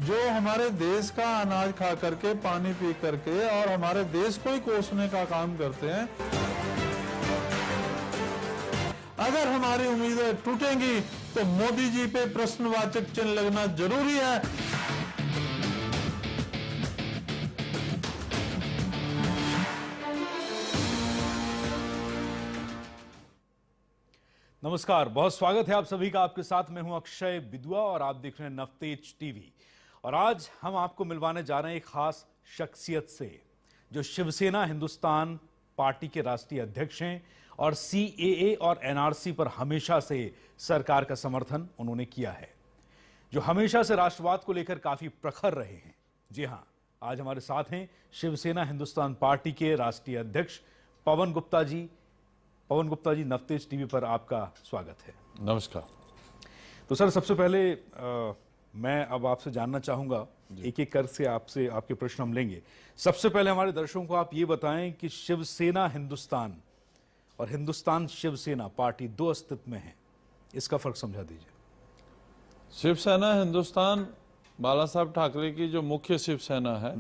जो हमारे देश का अनाज खा करके, पानी पी करके और हमारे देश को ही कोसने का काम करते हैं। अगर हमारी उम्मीदें टूटेंगी तो मोदी जी पे प्रश्नवाचक चिन्ह लगना जरूरी है। नमस्कार, बहुत स्वागत है आप सभी का। आपके साथ मैं हूं अक्षय बिदुआ और आप देख रहे हैं नवतेज टीवी। और आज हम आपको मिलवाने जा रहे हैं एक खास शख्सियत से जो शिवसेना हिंदुस्तान पार्टी के राष्ट्रीय अध्यक्ष हैं और सीएए और एनआरसी पर हमेशा से सरकार का समर्थन उन्होंने किया है, जो हमेशा से राष्ट्रवाद को लेकर काफी प्रखर रहे हैं। जी हां, आज हमारे साथ हैं शिवसेना हिंदुस्तान पार्टी के राष्ट्रीय अध्यक्ष पवन गुप्ता जी। पवन गुप्ता जी, नवतेज टीवी पर आपका स्वागत है। नमस्कार। तो सर, सबसे पहले मैं अब आपसे जानना चाहूंगा, एक एक कर से आपसे आपके प्रश्न हम लेंगे। सबसे पहले हमारे दर्शकों को आप ये बताएं कि शिवसेना हिंदुस्तान और हिंदुस्तान शिवसेना पार्टी दो अस्तित्व में है, इसका फर्क समझा दीजिए। शिवसेना हिंदुस्तान बाला साहब ठाकरे की जो मुख्य शिवसेना है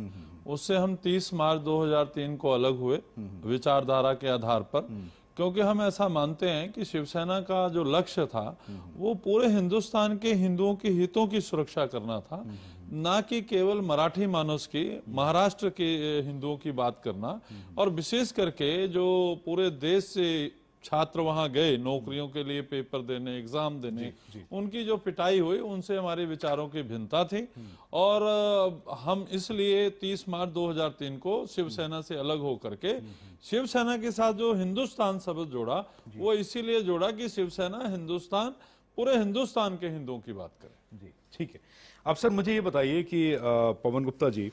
उससे हम 30 मार्च 2003 को अलग हुए विचारधारा के आधार पर, क्योंकि हम ऐसा मानते हैं कि शिवसेना का जो लक्ष्य था वो पूरे हिंदुस्तान के हिंदुओं के हितों की सुरक्षा करना था, ना कि केवल मराठी मानस की, महाराष्ट्र के हिंदुओं की बात करना। और विशेष करके जो पूरे देश से छात्र वहां गए नौकरियों के लिए पेपर देने, एग्जाम देने, उनकी जो पिटाई हुई उनसे हमारे विचारों की भिन्नता थी। और हम इसलिए 30 मार्च 2003 को शिवसेना से अलग होकर के शिवसेना के साथ जो हिंदुस्तान शब्द जोड़ा वो इसीलिए जोड़ा कि शिवसेना हिंदुस्तान पूरे हिंदुस्तान के हिंदुओं की बात करे। जी ठीक है। अब सर मुझे ये बताइए कि पवन गुप्ता जी,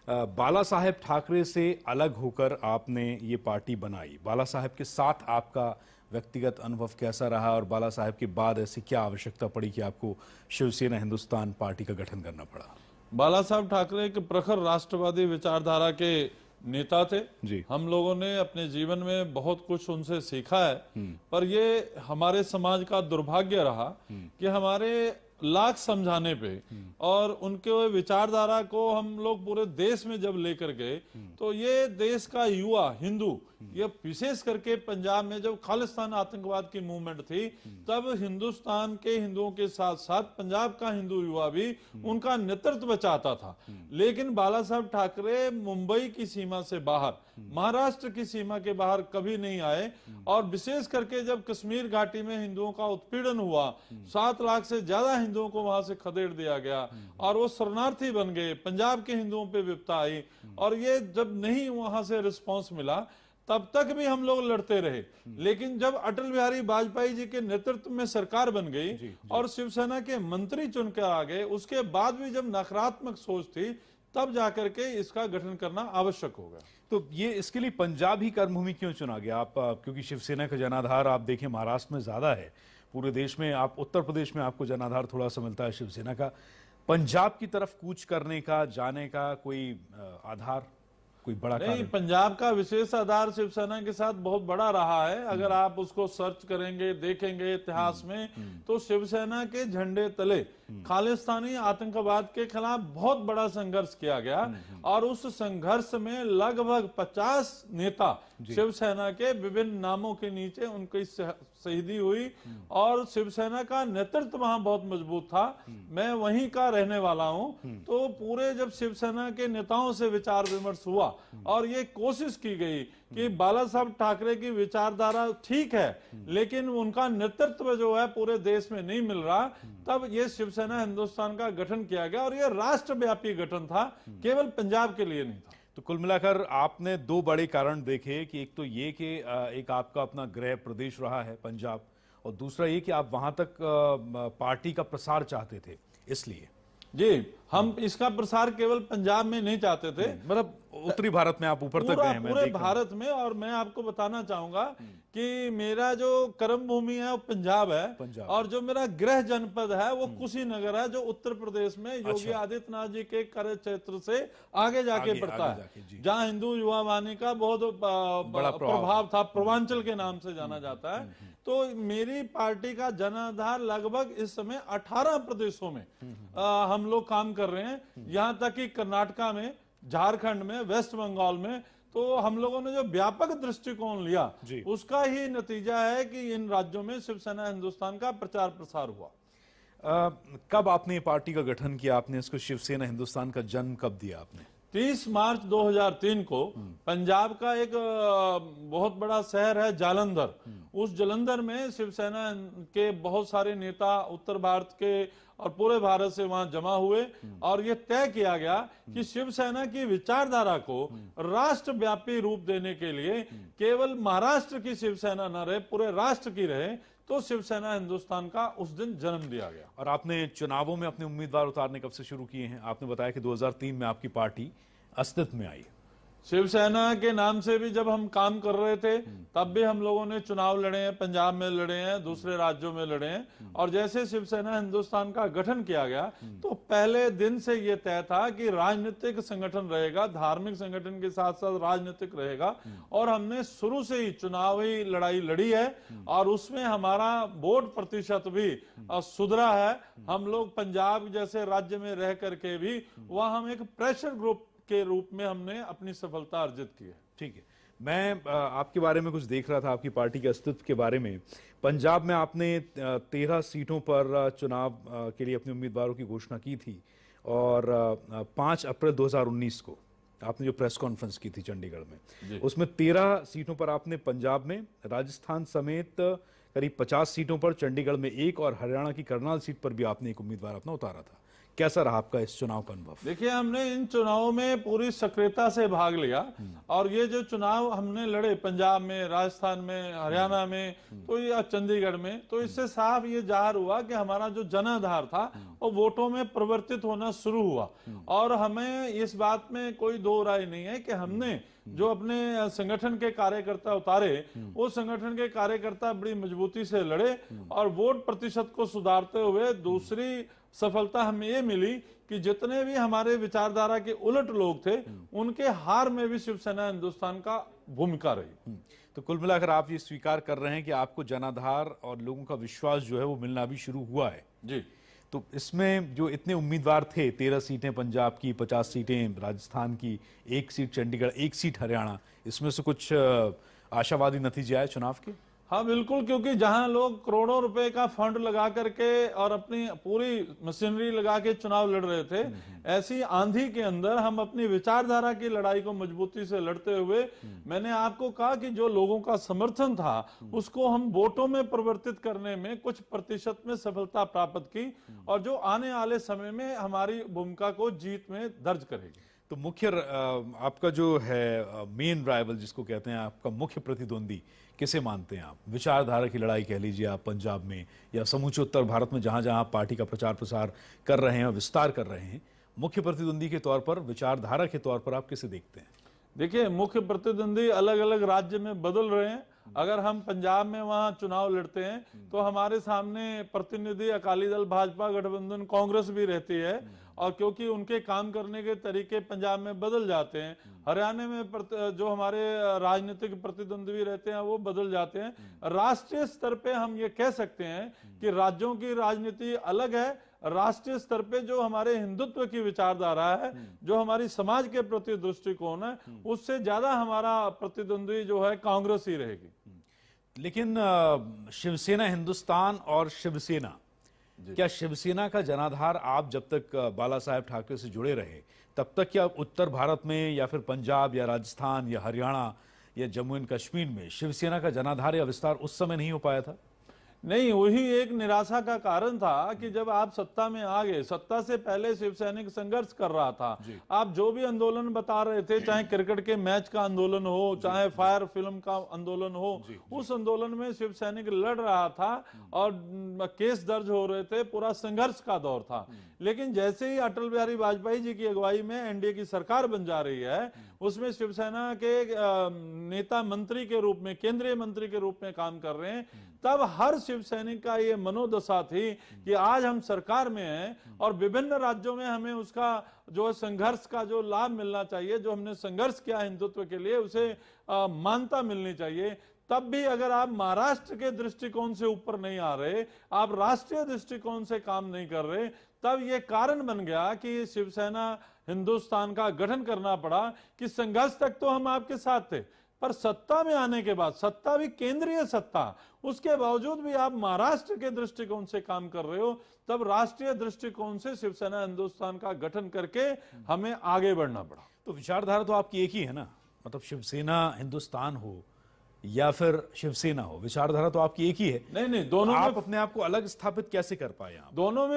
बाला साहेब ठाकरे से अलग होकर आपने ये पार्टी बनाई, बाला साहेब के साथ आपका व्यक्तिगत अनुभव कैसा रहा और बाला साहेब के बाद ऐसी क्या आवश्यकता पड़ी कि आपको शिवसेना हिंदुस्तान पार्टी का गठन करना पड़ा? बाला साहब ठाकरे एक प्रखर राष्ट्रवादी विचारधारा के नेता थे जी। हम लोगों ने अपने जीवन में बहुत कुछ उनसे सीखा है, पर ये हमारे समाज का दुर्भाग्य रहा कि हमारे लाख समझाने पे और उनके विचारधारा को हम लोग पूरे देश में जब लेकर गए तो ये देश का युवा हिंदू, ये विशेष करके पंजाब में जब खालिस्तान आतंकवाद की मूवमेंट थी तब हिंदुस्तान के हिंदुओं के साथ साथ पंजाब का हिंदू युवा भी उनका नेतृत्व चाहता था। लेकिन बाला साहब ठाकरे मुंबई की सीमा से बाहर, महाराष्ट्र की सीमा के बाहर कभी नहीं आए। और विशेष करके जब कश्मीर घाटी में हिंदुओं का उत्पीड़न हुआ, 7 लाख से ज्यादा हिंदुओं को वहां से खदेड़ दिया गया और वो शरणार्थी बन गए, पंजाब के हिंदुओं पे विपत्ता आई। और ये जब नहीं वहां से रिस्पांस मिला तब तक भी हम लोग लड़ते रहे। लेकिन जब अटल बिहारी वाजपेयी जी के नेतृत्व में सरकार बन गई और शिवसेना के मंत्री चुनकर आ गए, उसके बाद भी जब नकारात्मक सोच थी तब जाकर के इसका गठन करना आवश्यक होगा। तो ये इसके लिए पंजाब ही कर्मभूमि क्यों चुना गया? आप क्योंकि शिवसेना का जनाधार आप देखें महाराष्ट्र में ज्यादा है, पूरे देश में आप, उत्तर प्रदेश में आपको जनाधार थोड़ा सा मिलता है शिवसेना का। पंजाब की तरफ कूच करने का, जाने का कोई आधार, कोई बड़ा नहीं? पंजाब का विशेष आधार शिवसेना के साथ बहुत बड़ा रहा है। अगर आप उसको सर्च करेंगे, देखेंगे इतिहास में, तो शिवसेना के झंडे तले खालिस्तानी आतंकवाद के खिलाफ बहुत बड़ा संघर्ष किया गया और उस संघर्ष में लगभग 50 नेता शिवसेना के विभिन्न नामों के नीचे उनकी शहीदी हुई और शिवसेना का नेतृत्व वहां बहुत मजबूत था। मैं वहीं का रहने वाला हूं, तो पूरे जब शिवसेना के नेताओं से विचार विमर्श हुआ और ये कोशिश की गई कि बाला साहब ठाकरे की विचारधारा ठीक है लेकिन उनका नेतृत्व जो है पूरे देश में नहीं मिल रहा, तब ये शिवसेना हिंदुस्तान का गठन किया गया और ये राष्ट्रव्यापी गठन था, केवल पंजाब के लिए नहीं था। तो कुल मिलाकर आपने दो बड़े कारण देखे कि एक तो ये कि एक आपका अपना गृह प्रदेश रहा है पंजाब, और दूसरा ये कि आप वहां तक पार्टी का प्रसार चाहते थे, इसलिए जी हम इसका प्रसार केवल पंजाब में नहीं चाहते थे, मतलब उत्तरी भारत में आप ऊपर तक गए हैं, पूरे भारत में। और मैं आपको बताना चाहूंगा कि मेरा जो कर्म भूमि है वो पंजाब है और जो मेरा गृह जनपद है वो कुशीनगर है, जो उत्तर प्रदेश में योगी आदित्यनाथ जी के कार्य क्षेत्र से आगे जाके पड़ता है, जहाँ हिंदू युवा वाहिनी का बहुत बड़ा प्रभाव था, पूर्वांचल के नाम से जाना जाता है। तो मेरी पार्टी का जनाधार लगभग इस समय 18 प्रदेशों में हम लोग काम कर रहे हैं, यहां तक कि कर्नाटका में, झारखंड में, वेस्ट बंगाल में। तो हम लोगों ने जो व्यापक दृष्टिकोण लिया उसका ही नतीजा है कि इन राज्यों में शिवसेना हिंदुस्तान का प्रचार प्रसार हुआ। कब आपने ये पार्टी का गठन किया? आपने इसको शिवसेना हिंदुस्तान का जन्म कब दिया आपने? 30 मार्च 2003 को पंजाब का एक बहुत बड़ा शहर है जालंधर, उस जालंधर में शिवसेना के बहुत सारे नेता उत्तर भारत के और पूरे भारत से वहां जमा हुए और ये तय किया गया कि शिवसेना की विचारधारा को राष्ट्रव्यापी रूप देने के लिए केवल महाराष्ट्र की शिवसेना न रहे, पूरे राष्ट्र की रहे, तो शिवसेना हिंदुस्तान का उस दिन जन्म दिया गया। और आपने चुनावों में अपने उम्मीदवार उतारने कब से शुरू किए हैं? आपने बताया कि 2003 में आपकी पार्टी अस्तित्व में आई। शिवसेना के नाम से भी जब हम काम कर रहे थे तब भी हम लोगों ने चुनाव लड़े हैं, पंजाब में लड़े हैं, दूसरे राज्यों में लड़े हैं। और जैसे शिवसेना हिंदुस्तान का गठन किया गया तो पहले दिन से ये तय था कि राजनीतिक संगठन रहेगा, धार्मिक संगठन के साथ साथ राजनीतिक रहेगा। और हमने शुरू से ही चुनावी लड़ाई लड़ी है और उसमें हमारा वोट प्रतिशत भी सुधरा है। हम लोग पंजाब जैसे राज्य में रह करके भी वहां हम एक प्रेशर ग्रुप के रूप में हमने अपनी सफलता अर्जित की है। ठीक है, मैं आपके बारे में कुछ देख रहा था, आपकी पार्टी के अस्तित्व के बारे में। पंजाब में आपने 13 सीटों पर चुनाव के लिए अपने उम्मीदवारों की घोषणा की थी और 5 अप्रैल 2019 को आपने जो प्रेस कॉन्फ्रेंस की थी चंडीगढ़ में, उसमें 13 सीटों पर आपने पंजाब में, राजस्थान समेत करीब 50 सीटों पर, चंडीगढ़ में 1 और हरियाणा की करनाल सीट पर भी आपने एक उम्मीदवार अपना उतारा था। कैसा रहा आपका इस चुनाव का अनुभव? देखिए, हमने इन चुनावों में पूरी सक्रियता से भाग लिया और ये जो चुनाव हमने लड़े पंजाब में, राजस्थान में, हरियाणा में, तो या चंडीगढ़ में, तो इससे साफ ये जाहिर हुआ कि हमारा जो जनाधार था वो वोटों में परिवर्तित होना शुरू हुआ। और हमें इस बात में कोई दो राय नहीं है कि हमने जो अपने संगठन के कार्यकर्ता उतारे, उस संगठन के कार्यकर्ता बड़ी मजबूती से लड़े और वोट प्रतिशत को सुधारते हुए दूसरी सफलता हमें ये मिली कि जितने भी हमारे विचारधारा के उलट लोग थे उनके हार में भी शिवसेना हिंदुस्तान का भूमिका रही। तो कुल मिलाकर आप ये स्वीकार कर रहे हैं कि आपको जनाधार और लोगों का विश्वास जो है वो मिलना भी शुरू हुआ है। जी। तो इसमें जो इतने उम्मीदवार थे, 13 सीटें पंजाब की, 50 सीटें राजस्थान की, 1 सीट चंडीगढ़, 1 सीट हरियाणा, इसमें से कुछ आशावादी नतीजे आए चुनाव के? हाँ बिल्कुल, क्योंकि जहां लोग करोड़ों रुपए का फंड लगा करके और अपनी पूरी मशीनरी लगा के चुनाव लड़ रहे थे, ऐसी आंधी के अंदर हम अपनी विचारधारा की लड़ाई को मजबूती से लड़ते हुए, मैंने आपको कहा कि जो लोगों का समर्थन था उसको हम वोटों में परिवर्तित करने में कुछ प्रतिशत में सफलता प्राप्त की और जो आने वाले समय में हमारी भूमिका को जीत में दर्ज करेगी। तो मुख्य आपका जो है मेन राइवल जिसको कहते हैं, आपका मुख्य प्रतिद्वंदी किसे मानते हैं आप? विचारधारा की लड़ाई कह लीजिए आप पंजाब में या समूचे उत्तर भारत में जहां जहां आप पार्टी का प्रचार प्रसार कर रहे हैं और विस्तार कर रहे हैं, मुख्य प्रतिद्वंदी के तौर पर, विचारधारा के तौर पर आप किसे देखते हैं? देखिए, मुख्य प्रतिद्वंदी अलग अलग राज्य में बदल रहे हैं। अगर हम पंजाब में वहां चुनाव लड़ते हैं तो हमारे सामने प्रतिनिधि अकाली दल, भाजपा गठबंधन, कांग्रेस भी रहती है और क्योंकि उनके काम करने के तरीके पंजाब में बदल जाते हैं। हरियाणा में जो हमारे राजनीतिक प्रतिद्वंदी भी रहते हैं वो बदल जाते हैं। राष्ट्रीय स्तर पे हम ये कह सकते हैं कि राज्यों की राजनीति अलग है। राष्ट्रीय स्तर पे जो हमारे हिंदुत्व की विचारधारा है, जो हमारी समाज के प्रति दृष्टिकोण है, उससे ज्यादा हमारा प्रतिद्वंदी जो है कांग्रेस ही रहेगी। लेकिन शिवसेना हिंदुस्तान और शिवसेना, क्या शिवसेना का जनाधार आप जब तक बाला साहेब ठाकरे से जुड़े रहे तब तक क्या उत्तर भारत में या फिर पंजाब या राजस्थान या हरियाणा या जम्मू एंड कश्मीर में शिवसेना का जनाधार या विस्तार उस समय नहीं हो पाया था? नहीं, वही एक निराशा का कारण था कि जब आप सत्ता में आ गए, सत्ता से पहले शिवसैनिक संघर्ष कर रहा था। आप जो भी आंदोलन बता रहे थे, चाहे क्रिकेट के मैच का आंदोलन हो, चाहे फायर फिल्म का आंदोलन हो, उस आंदोलन में शिवसैनिक लड़ रहा था और केस दर्ज हो रहे थे, पूरा संघर्ष का दौर था। लेकिन जैसे ही अटल बिहारी वाजपेयी जी की अगुवाई में एनडीए की सरकार बन जा रही है, उसमें शिवसेना के नेता मंत्री के रूप में, केंद्रीय मंत्री के रूप में काम कर रहे हैं, तब हर शिवसैनिक का ये मनोदशा थी कि आज हम सरकार में हैं और विभिन्न राज्यों में हमें उसका जो संघर्ष का जो लाभ मिलना चाहिए, जो हमने संघर्ष किया हिंदुत्व के लिए, उसे मान्यता मिलनी चाहिए। तब भी अगर आप महाराष्ट्र के दृष्टिकोण से ऊपर नहीं आ रहे, आप राष्ट्रीय दृष्टिकोण से काम नहीं कर रहे, तब ये कारण बन गया कि शिवसेना हिंदुस्तान का गठन करना पड़ा कि संघर्ष तक तो हम आपके साथ थे, पर सत्ता में आने के बाद, सत्ता भी केंद्रीय सत्ता, उसके बावजूद भी आप महाराष्ट्र के दृष्टिकोण से काम कर रहे हो, तब राष्ट्रीय दृष्टिकोण से शिवसेना हिंदुस्तान का गठन करके हमें आगे बढ़ना पड़ा। तो विचारधारा तो आपकी एक ही है ना, मतलब शिवसेना हिंदुस्तान हो या फिर शिवसेना हो, विचारधारा तो आपकी एक ही है। नहीं नहीं, दोनों आप में अपने आप को अलग स्थापित कैसे कर पाए आप? दोनों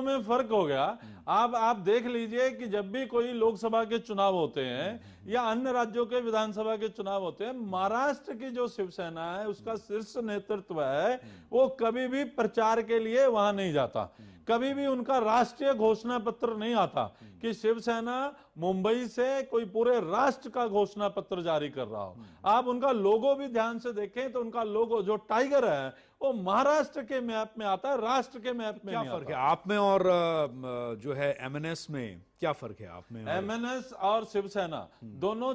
में फर्क हो गया। आप देख लीजिए कि जब भी कोई लोकसभा के चुनाव होते हैं या अन्य राज्यों के विधानसभा के चुनाव होते हैं, महाराष्ट्र की जो शिवसेना है उसका शीर्ष नेतृत्व है, वो कभी भी प्रचार के लिए वहां नहीं जाता, कभी भी उनका राष्ट्रीय घोषणा पत्र नहीं आता कि शिवसेना मुंबई से कोई पूरे राष्ट्र का घोषणा पत्र जारी कर रहा हो। आप उनका लोगो भी ध्यान से देखें तो उनका लोगो जो टाइगर है वो महाराष्ट्र के मैप में आता है, राष्ट्र के मैप में क्या नहीं फर्क है आता। आप में और जो है एमएनएस में क्या फर्क है आप में? एमएनएस और शिवसेना दोनों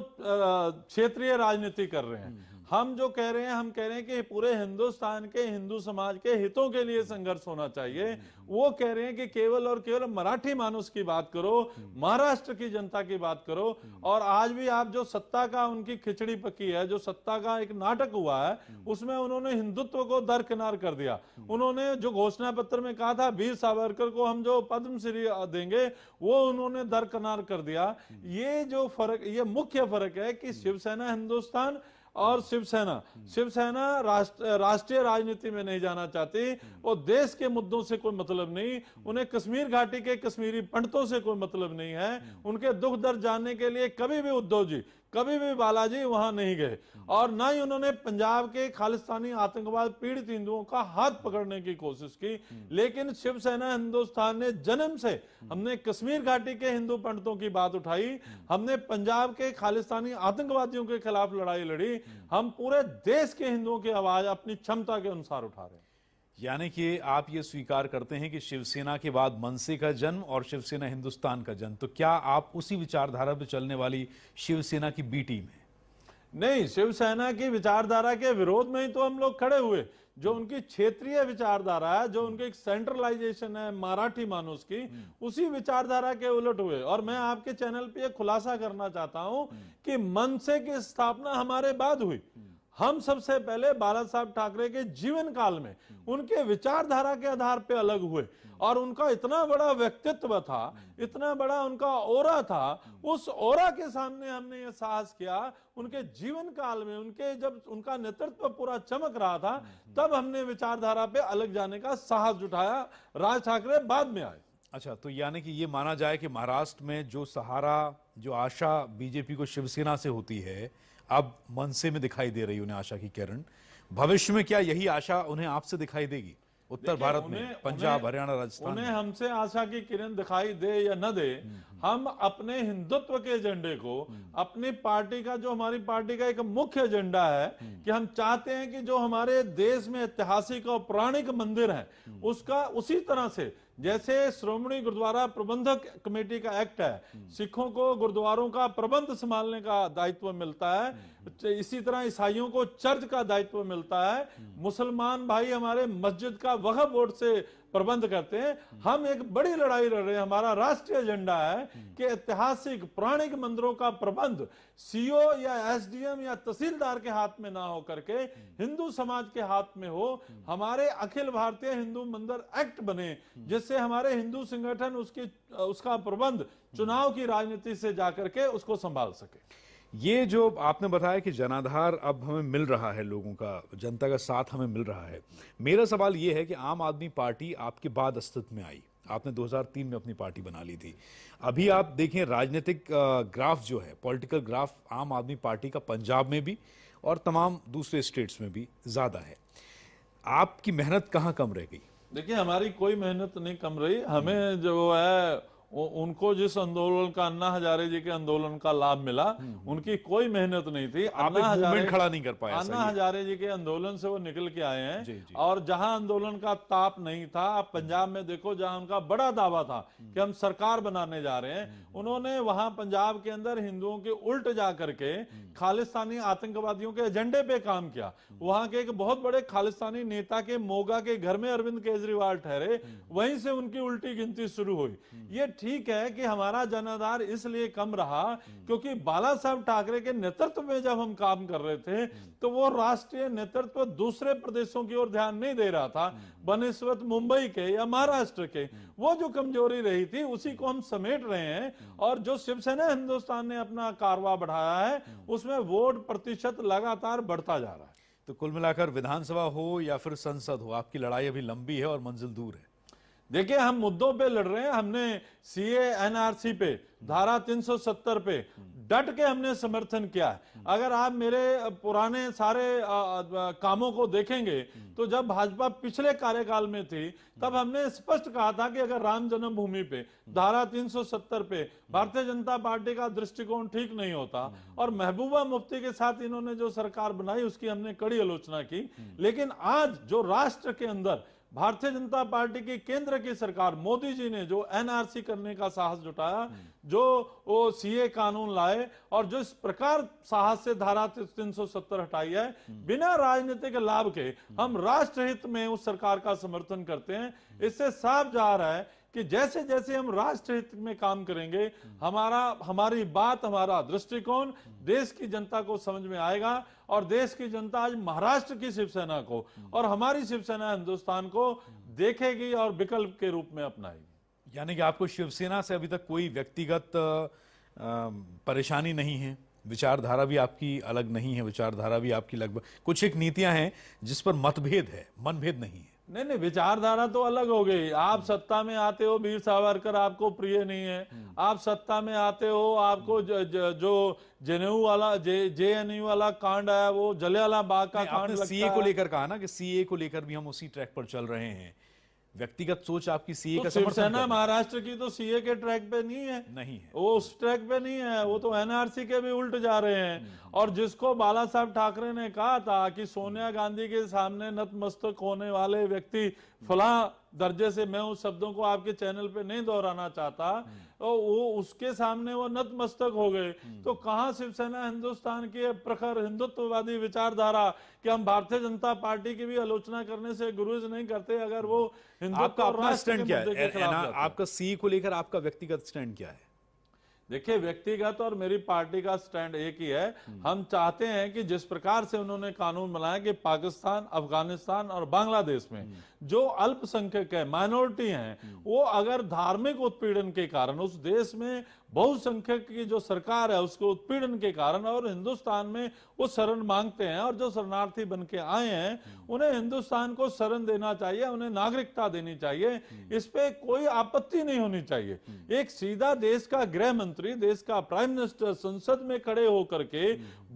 क्षेत्रीय राजनीति कर रहे हैं। हम जो कह रहे हैं, हम कह रहे हैं कि पूरे हिंदुस्तान के हिंदू समाज के हितों के लिए संघर्ष होना चाहिए। वो कह रहे हैं कि केवल और केवल मराठी मानुस की बात करो, महाराष्ट्र की जनता की बात करो। और आज भी आप जो सत्ता का उनकी खिचड़ी पकी है, जो सत्ता का एक नाटक हुआ है, उसमें उन्होंने हिंदुत्व को दरकिनार कर दिया। उन्होंने जो घोषणा पत्र में कहा था वीर सावरकर को हम जो पद्मश्री देंगे, वो उन्होंने दरकिनार कर दिया। ये जो फर्क, ये मुख्य फर्क है कि शिवसेना हिंदुस्तान और शिवसेना राष्ट्रीय राजनीति में नहीं जाना चाहती। वो देश के मुद्दों से कोई मतलब नहीं, उन्हें कश्मीर घाटी के कश्मीरी पंडितों से कोई मतलब नहीं है। उनके दुख दर्द जानने के लिए कभी भी उद्धव जी, कभी भी बालाजी वहां नहीं गए, और ना ही उन्होंने पंजाब के खालिस्तानी आतंकवाद पीड़ित हिंदुओं का हाथ पकड़ने की कोशिश की। लेकिन शिवसेना हिंदुस्तान ने जन्म से, हमने कश्मीर घाटी के हिंदू पंडितों की बात उठाई, हमने पंजाब के खालिस्तानी आतंकवादियों के खिलाफ लड़ाई लड़ी, हम पूरे देश के हिंदुओं की आवाज अपनी क्षमता के अनुसार उठा रहे हैं। यानी कि आप ये स्वीकार करते हैं कि शिवसेना के बाद मनसे का जन्म और शिवसेना हिंदुस्तान का जन्म, तो क्या आप उसी विचारधारा पर चलने वाली शिवसेना की बी टीम है? नहीं, शिवसेना की विचारधारा के विरोध में ही तो हम लोग खड़े हुए। जो उनकी क्षेत्रीय विचारधारा है, जो उनकी एक सेंट्रलाइजेशन है मराठी मानुस की, उसी विचारधारा के उलट हुए। और मैं आपके चैनल पे खुलासा करना चाहता हूं कि मनसे की स्थापना हमारे बाद हुई। हम सबसे पहले बाला साहब ठाकरे के जीवन काल में उनके विचारधारा के आधार पे अलग हुए, और उनका इतना बड़ा व्यक्तित्व था, इतना बड़ा उनका ओरा था, उस ओरा के सामने हमने ये साहस किया। उनके जीवन काल में, उनके जब उनका नेतृत्व पूरा चमक रहा था, तब हमने विचारधारा पे अलग जाने का साहस जुटाया। राज ठाकरे बाद में आए। अच्छा, तो यानी कि ये माना जाए कि महाराष्ट्र में जो सहारा, जो आशा बीजेपी को शिवसेना से होती है, अब मनसे में दिखाई दे रही उन्हें आशा की किरण। भविष्य में क्या यही आशा उन्हें आपसे दिखाई देगी? उत्तर भारत में, पंजाब, हरियाणा, राजस्थान, उन्हें हमसे आशा की किरण दिखाई दे या न दे, हम अपने हिंदुत्व के एजेंडे को, अपनी पार्टी का, जो हमारी पार्टी का एक मुख्य एजेंडा है कि हम चाहते हैं कि जो हमारे देश में ऐतिहासिक और पौराणिक मंदिर है, उसका उसी तरह से, जैसे श्रोमणी गुरुद्वारा प्रबंधक कमेटी का एक्ट है, सिखों को गुरुद्वारों का प्रबंध संभालने का दायित्व मिलता है, इसी तरह ईसाइयों को चर्च का दायित्व मिलता है, मुसलमान भाई हमारे मस्जिद का वक्फ बोर्ड से प्रबंध करते हैं। हम एक बड़ी लड़ाई लड़ रहे हैं। हमारा राष्ट्रीय एजेंडा है कि ऐतिहासिक पौराणिक मंदिरों का प्रबंध सीओ या एसडीएम या तहसीलदार के हाथ में ना हो करके हिंदू समाज के हाथ में हो। हमारे अखिल भारतीय हिंदू मंदिर एक्ट बने, जिससे हमारे हिंदू संगठन उसका प्रबंध चुनाव की राजनीति से जाकर के उसको संभाल सके। ये जो आपने बताया कि जनाधार अब हमें मिल रहा है, लोगों का, जनता का साथ हमें मिल रहा है, मेरा सवाल ये है कि आम आदमी पार्टी आपके बाद अस्तित्व में आई, आपने 2003 में अपनी पार्टी बना ली थी। अभी आप देखें राजनीतिक ग्राफ जो है, पॉलिटिकल ग्राफ आम आदमी पार्टी का पंजाब में भी और तमाम दूसरे स्टेट्स में भी ज्यादा है। आपकी मेहनत कहाँ कम रह गई? देखिए, हमारी कोई मेहनत नहीं कम रही। हमें जो है उनको जिस आंदोलन का, अन्ना हजारे जी के आंदोलन का लाभ मिला, उनकी कोई मेहनत नहीं थी। आप एक मूवमेंट खड़ा नहीं कर पाए। अन्ना हजारे जी के आंदोलन से वो निकल के आए हैं। जी, जी। और जहां आंदोलन का ताप नहीं था, आप पंजाब में देखो जहां उनका बड़ा दावा था कि हम सरकार बनाने जा रहे हैं, उन्होंने वहां पंजाब के अंदर हिंदुओं के उल्ट जा करके खालिस्तानी आतंकवादियों के एजेंडे पे काम किया। वहां के एक बहुत बड़े खालिस्तानी नेता के मोगा के घर में अरविंद केजरीवाल ठहरे, वहीं से उनकी उल्टी गिनती शुरू हुई। ये ठीक है कि हमारा जनाधार इसलिए कम रहा क्योंकि बाला साहब ठाकरे के नेतृत्व में जब हम काम कर रहे थे तो वो राष्ट्रीय नेतृत्व दूसरे प्रदेशों की ओर ध्यान नहीं दे रहा था, बनिस्बत मुंबई के या महाराष्ट्र के। वो जो कमजोरी रही थी उसी को हम समेट रहे हैं, और जो शिवसेना हिंदुस्तान ने अपना कारवा बढ़ाया है उसमें वोट प्रतिशत लगातार बढ़ता जा रहा है। तो कुल मिलाकर विधानसभा हो या फिर संसद हो, आपकी लड़ाई अभी लंबी है और मंजिल दूर है। देखिए, हम मुद्दों पे लड़ रहे हैं। हमने सीए एनआरसी पे, धारा 370 पे डट के हमने समर्थन किया है। अगर आप मेरे पुराने सारे कामों को देखेंगे तो जब भाजपा पिछले कार्यकाल में थी तब हमने स्पष्ट कहा था कि अगर राम जन्मभूमि पे, धारा 370 पे भारतीय जनता पार्टी का दृष्टिकोण ठीक नहीं होता, और महबूबा मुफ्ती के साथ इन्होंने जो सरकार बनाई उसकी हमने कड़ी आलोचना की। लेकिन आज जो राष्ट्र के अंदर भारतीय जनता पार्टी की केंद्र की सरकार, मोदी जी ने जो एनआरसी करने का साहस जुटाया, जो वो सीए कानून लाए, और जो इस प्रकार साहस से धारा 370 हटाई है, बिना राजनीतिक लाभ के हम राष्ट्रहित में उस सरकार का समर्थन करते हैं। इससे साफ जा रहा है कि जैसे जैसे हम राष्ट्रहित में काम करेंगे, हमारी बात, हमारा दृष्टिकोण देश की जनता को समझ में आएगा, और देश की जनता आज महाराष्ट्र की शिवसेना को और हमारी शिवसेना हिंदुस्तान को देखेगी और विकल्प के रूप में अपनाएगी। यानी कि आपको शिवसेना से अभी तक कोई व्यक्तिगत परेशानी नहीं है, विचारधारा भी आपकी अलग नहीं है, विचारधारा भी आपकी लगभग, कुछ एक नीतियां हैं जिस पर मतभेद है, मनभेद नहीं है। नहीं, विचारधारा तो अलग हो गई। आप सत्ता में आते हो, वीर सावरकर आपको प्रिय नहीं है। आप सत्ता में आते हो, आपको जो जेएनयू वाला कांड आया, वो जलियांवाला बाग का कांड लगता है। सीए को लेकर कहा ना कि सीए को लेकर भी हम उसी ट्रैक पर चल रहे हैं। व्यक्तिगत सोच आपकी सीए का समर्थन शिवसेना महाराष्ट्र की तो सीए के ट्रैक पे नहीं है, वो उस ट्रैक पे नहीं है, वो तो एनआरसी के भी उल्ट जा रहे हैं। और जिसको बाला साहब ठाकरे ने कहा था कि सोनिया गांधी के सामने नतमस्तक होने वाले व्यक्ति फलां दर्जे से, मैं उस शब्दों को आपके चैनल पे नहीं दोहराना चाहता, तो वो उसके सामने वो नतमस्तक हो गए। तो कहां शिवसेना हिंदुस्तान की प्रखर हिंदुत्ववादी विचारधारा कि हम भारतीय जनता पार्टी की भी आलोचना करने से गुरेज नहीं करते अगर वो हिंदुत्व और राष्ट्र के मुद्दे के खिलाफ जाते हैं। आपका सीए को लेकर आपका व्यक्तिगत स्टैंड क्या है? देखिए, व्यक्तिगत और मेरी पार्टी का स्टैंड एक ही है। हम चाहते हैं कि जिस प्रकार से उन्होंने कानून बनाया कि पाकिस्तान, अफगानिस्तान और बांग्लादेश में जो अल्पसंख्यक है, माइनॉरिटी हैं, वो अगर धार्मिक उत्पीड़न के कारण उस देश में बहुसंख्यक की जो सरकार है उसके उत्पीड़न के कारण और हिंदुस्तान में वो शरण मांगते हैं, और जो शरणार्थी बन के आए हैं उन्हें हिंदुस्तान को शरण देना चाहिए, उन्हें नागरिकता देनी चाहिए, इस पे कोई आपत्ति नहीं होनी चाहिए। एक सीधा देश का गृह मंत्री, देश का प्राइम मिनिस्टर संसद में खड़े होकर के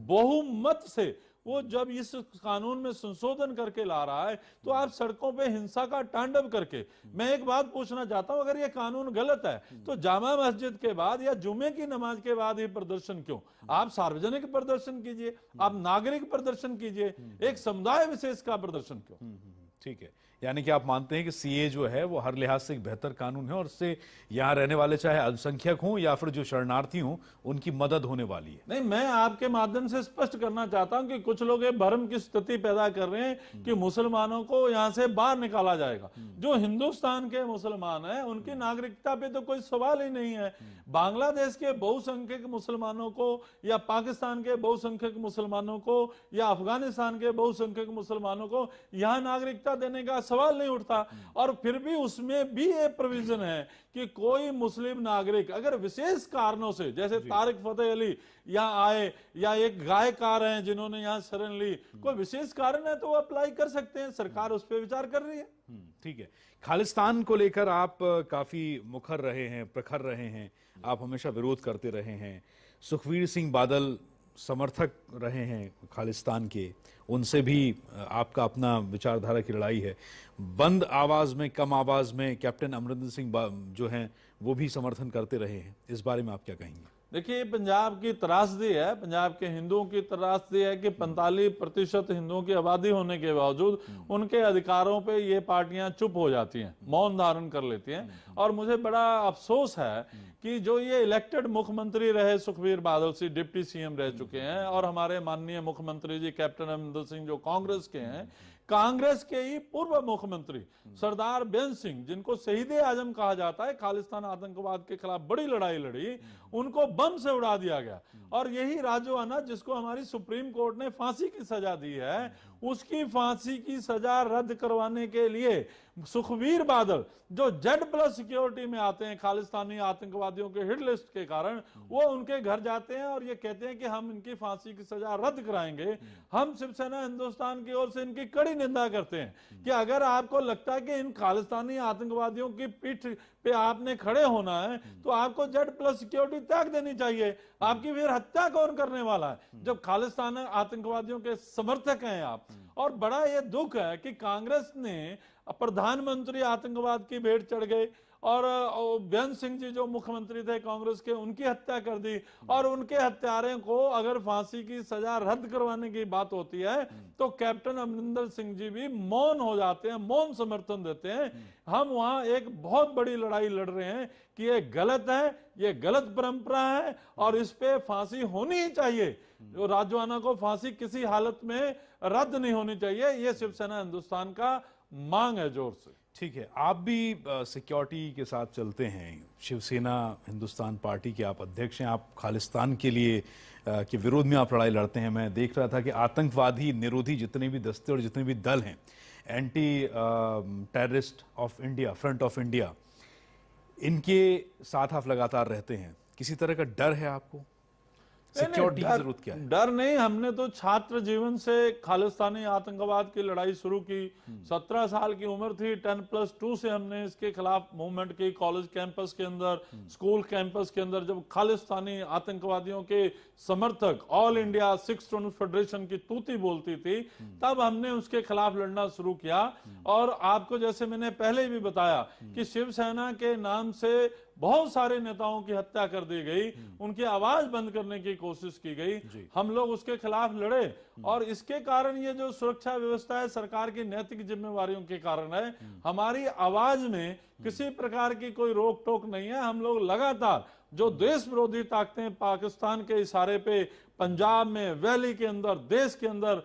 बहुमत से वो जब इस कानून में संशोधन करके ला रहा है, तो आप सड़कों पे हिंसा का तांडव करके, मैं एक बात पूछना चाहता हूं, अगर ये कानून गलत है तो जामा मस्जिद के बाद या जुमे की नमाज के बाद ही प्रदर्शन क्यों? आप सार्वजनिक प्रदर्शन कीजिए, आप नागरिक प्रदर्शन कीजिए, एक समुदाय विशेष का प्रदर्शन क्यों? ठीक है, यानी कि आप मानते हैं कि सीए जो है वो हर लिहाज से एक बेहतर कानून है और उससे यहाँ रहने वाले चाहे अल्पसंख्यक हों या फिर जो शरणार्थी हों उनकी मदद होने वाली है। नहीं, मैं आपके माध्यम से स्पष्ट करना चाहता हूं कि कुछ लोग भ्रम की स्थिति पैदा कर रहे हैं कि मुसलमानों को यहां से बाहर निकाला जाएगा। जो हिंदुस्तान के मुसलमान हैं उनकी नागरिकता पे तो कोई सवाल ही नहीं है। बांग्लादेश के बहुसंख्यक मुसलमानों को या पाकिस्तान के बहुसंख्यक मुसलमानों को या अफगानिस्तान के बहुसंख्यक मुसलमानों को यहां नागरिकता देने का सवाल नहीं उठता। और फिर भी उसमें भी ये प्रोविजन है कि कोई मुस्लिम नागरिक अगर विशेष कारणों से, जैसे तारिक फतेह अली यहाँ आए या एक गायकार हैं जिन्होंने यहाँ शरण ली, कोई विशेष कारण है तो वो अप्लाई कर सकते हैं, सरकार उस पर विचार कर रही है। ठीक है, खालिस्तान को लेकर आप काफी मुखर रहे हैं, प्रखर रहे हैं, आप हमेशा विरोध करते रहे हैं। सुखबीर सिंह बादल समर्थक रहे हैं खालिस्तान के, उनसे भी आपका अपना विचारधारा की लड़ाई है। बंद आवाज में, कम आवाज में कैप्टन अमरिंदर सिंह जो हैं वो भी समर्थन करते रहे हैं। इस बारे में आप क्या कहेंगे? देखिए, पंजाब की त्रासदी है, पंजाब के हिंदुओं की त्रासदी है कि 45% हिंदुओं की आबादी होने के बावजूद उनके अधिकारों पे ये पार्टियां चुप हो जाती हैं, मौन धारण कर लेती हैं। और मुझे बड़ा अफसोस है कि जो ये इलेक्टेड मुख्यमंत्री रहे सुखबीर बादल सिंह डिप्टी सीएम रह चुके हैं, और हमारे माननीय मुख्यमंत्री जी कैप्टन अमरिंदर सिंह जो कांग्रेस के हैं, कांग्रेस के ही पूर्व मुख्यमंत्री सरदार बेअंत सिंह, जिनको शहीद आजम कहा जाता है, खालिस्तान आतंकवाद के खिलाफ बड़ी लड़ाई लड़ी, उनको बम से उड़ा दिया गया। और यही राजोआना, जिसको हमारी सुप्रीम कोर्ट ने फांसी की सजा दी है, उसकी फांसी की सजा रद्द करवाने के लिए सुखबीर बादल, जो Z+ सिक्योरिटी में आते हैं खालिस्तानी आतंकवादियों के हिट लिस्ट के कारण, वो उनके घर जाते हैं और ये कहते हैं कि हम इनकी फांसी की सजा रद्द कराएंगे। हम शिवसेना हिंदुस्तान की ओर से इनकी कड़ी निंदा करते हैं कि अगर आपको लगता है कि इन खालिस्तानी आतंकवादियों की पीठ पे आपने खड़े होना है, तो आपको Z+ सिक्योरिटी त्याग देनी चाहिए। आपकी फिर हत्या कौन करने वाला है, जब खालिस्तान आतंकवादियों के समर्थक हैं आप? और बड़ा ये दुख है कि कांग्रेस ने प्रधानमंत्री आतंकवाद की भेंट चढ़ गए, और बेअंत सिंह जी जो मुख्यमंत्री थे कांग्रेस के, उनकी हत्या कर दी। और उनके हत्यारे को अगर फांसी की सजा रद्द करवाने की बात होती है, तो कैप्टन अमरिंदर सिंह जी भी मौन हो जाते हैं, मौन समर्थन देते हैं। हम वहां एक बहुत बड़ी लड़ाई लड़ रहे हैं कि ये गलत है, ये गलत परंपरा है, और इस पे फांसी होनी ही चाहिए। जो राजोआना को फांसी किसी हालत में रद्द नहीं होनी चाहिए, ये शिवसेना हिंदुस्तान का मांग है जोर से। ठीक है, आप भी सिक्योरिटी के साथ चलते हैं, शिवसेना हिंदुस्तान पार्टी के आप अध्यक्ष हैं, आप खालिस्तान के लिए के विरोध में आप लड़ाई लड़ते हैं। मैं देख रहा था कि आतंकवादी निरोधी जितने भी दस्ते और जितने भी दल हैं, anti terrorist of India, front of India, इनके साथ आप लगातार रहते हैं। किसी तरह का डर है आपको? सिक्योरिटी की जरूरत क्या है? डर नहीं, हमने तो छात्र जीवन से खालिस्तानी आतंकवाद की लड़ाई शुरू की। 17 साल की उम्र थी, 10+2 से हमने इसके खिलाफ मूवमेंट की। कॉलेज कैंपस के अंदर, स्कूल कैंपस के अंदर, जब खालिस्तानी आतंकवादियों के समर्थक all India Sikh student federation की तूती बोलती थी, तब हमने उसके खिलाफ लड़ना शुरू किया। और आपको जैसे मैंने पहले भी बताया कि शिवसेना के नाम से बहुत सारे नेताओं की हत्या कर दी गई, उनकी आवाज बंद करने की कोशिश की गई, हम लोग उसके खिलाफ लड़े। और इसके कारण ये जो सुरक्षा व्यवस्था है, सरकार की नैतिक जिम्मेवारियों के कारण है। हमारी आवाज में किसी प्रकार की कोई रोक टोक नहीं है। हम लोग लगातार जो देश विरोधी ताकतें पाकिस्तान के इशारे पे पंजाब में, वैली के अंदर, देश के अंदर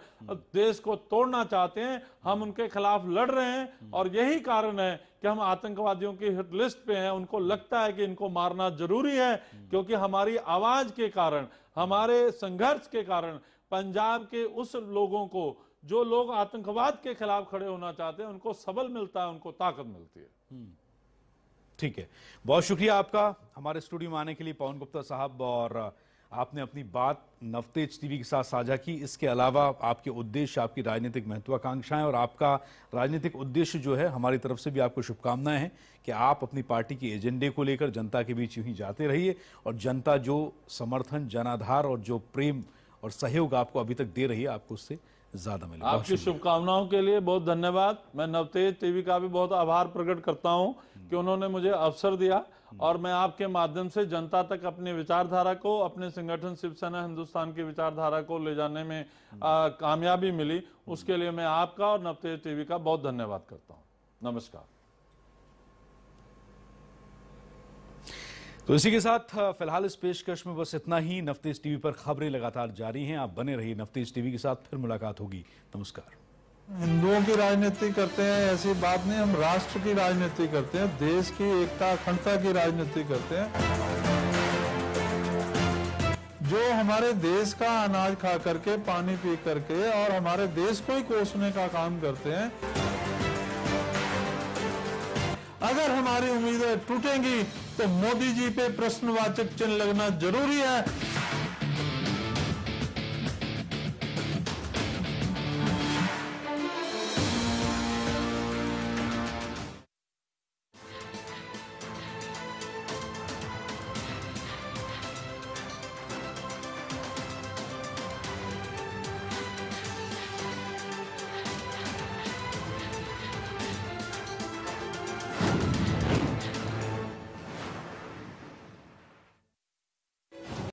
देश को तोड़ना चाहते हैं, हम उनके खिलाफ लड़ रहे हैं। और यही कारण है कि हम आतंकवादियों की हिट लिस्ट पे हैं। उनको लगता है कि इनको मारना जरूरी है, क्योंकि हमारी आवाज के कारण, हमारे संघर्ष के कारण पंजाब के उस लोगों को, जो लोग आतंकवाद के खिलाफ खड़े होना चाहते हैं, उनको सबल मिलता है, उनको ताकत मिलती है। ठीक है, बहुत शुक्रिया आपका हमारे स्टूडियो में आने के लिए पवन गुप्ता साहब, और आपने अपनी बात नवतेज टीवी के साथ साझा की। इसके अलावा आपके उद्देश्य, आपकी राजनीतिक महत्वाकांक्षाएं और आपका राजनीतिक उद्देश्य जो है, हमारी तरफ से भी आपको शुभकामनाएं हैं कि आप अपनी पार्टी के एजेंडे को लेकर जनता के बीच यूं ही जाते रहिए, और जनता जो समर्थन, जनाधार और जो प्रेम और सहयोग आपको अभी तक दे रही है, आपको उससे ज्यादा मिले। आपकी शुभकामनाओं के लिए बहुत धन्यवाद। मैं नवतेज टीवी का भी बहुत आभार प्रकट करता हूं कि उन्होंने मुझे अवसर दिया, और मैं आपके माध्यम से जनता तक अपनी विचारधारा को, अपने संगठन शिवसेना हिंदुस्तान की विचारधारा को ले जाने में कामयाबी मिली। उसके लिए मैं आपका और नवतेज टीवी का बहुत धन्यवाद करता हूं। नमस्कार। तो इसी के साथ फिलहाल इस पेशकश में बस इतना ही। नवतेज टीवी पर खबरें लगातार जारी हैं, आप बने रहिए नवतेज टीवी के साथ। फिर मुलाकात होगी। नमस्कार। हिंदुओं की राजनीति करते हैं ऐसी बात नहीं, हम राष्ट्र की राजनीति करते हैं, देश की एकता अखंडता की राजनीति करते हैं। जो हमारे देश का अनाज खा करके, पानी पी करके और हमारे देश को ही कोसने का काम करते हैं, अगर हमारी उम्मीदें टूटेंगी तो मोदी जी पे प्रश्नवाचक चिन्ह लगना जरूरी है।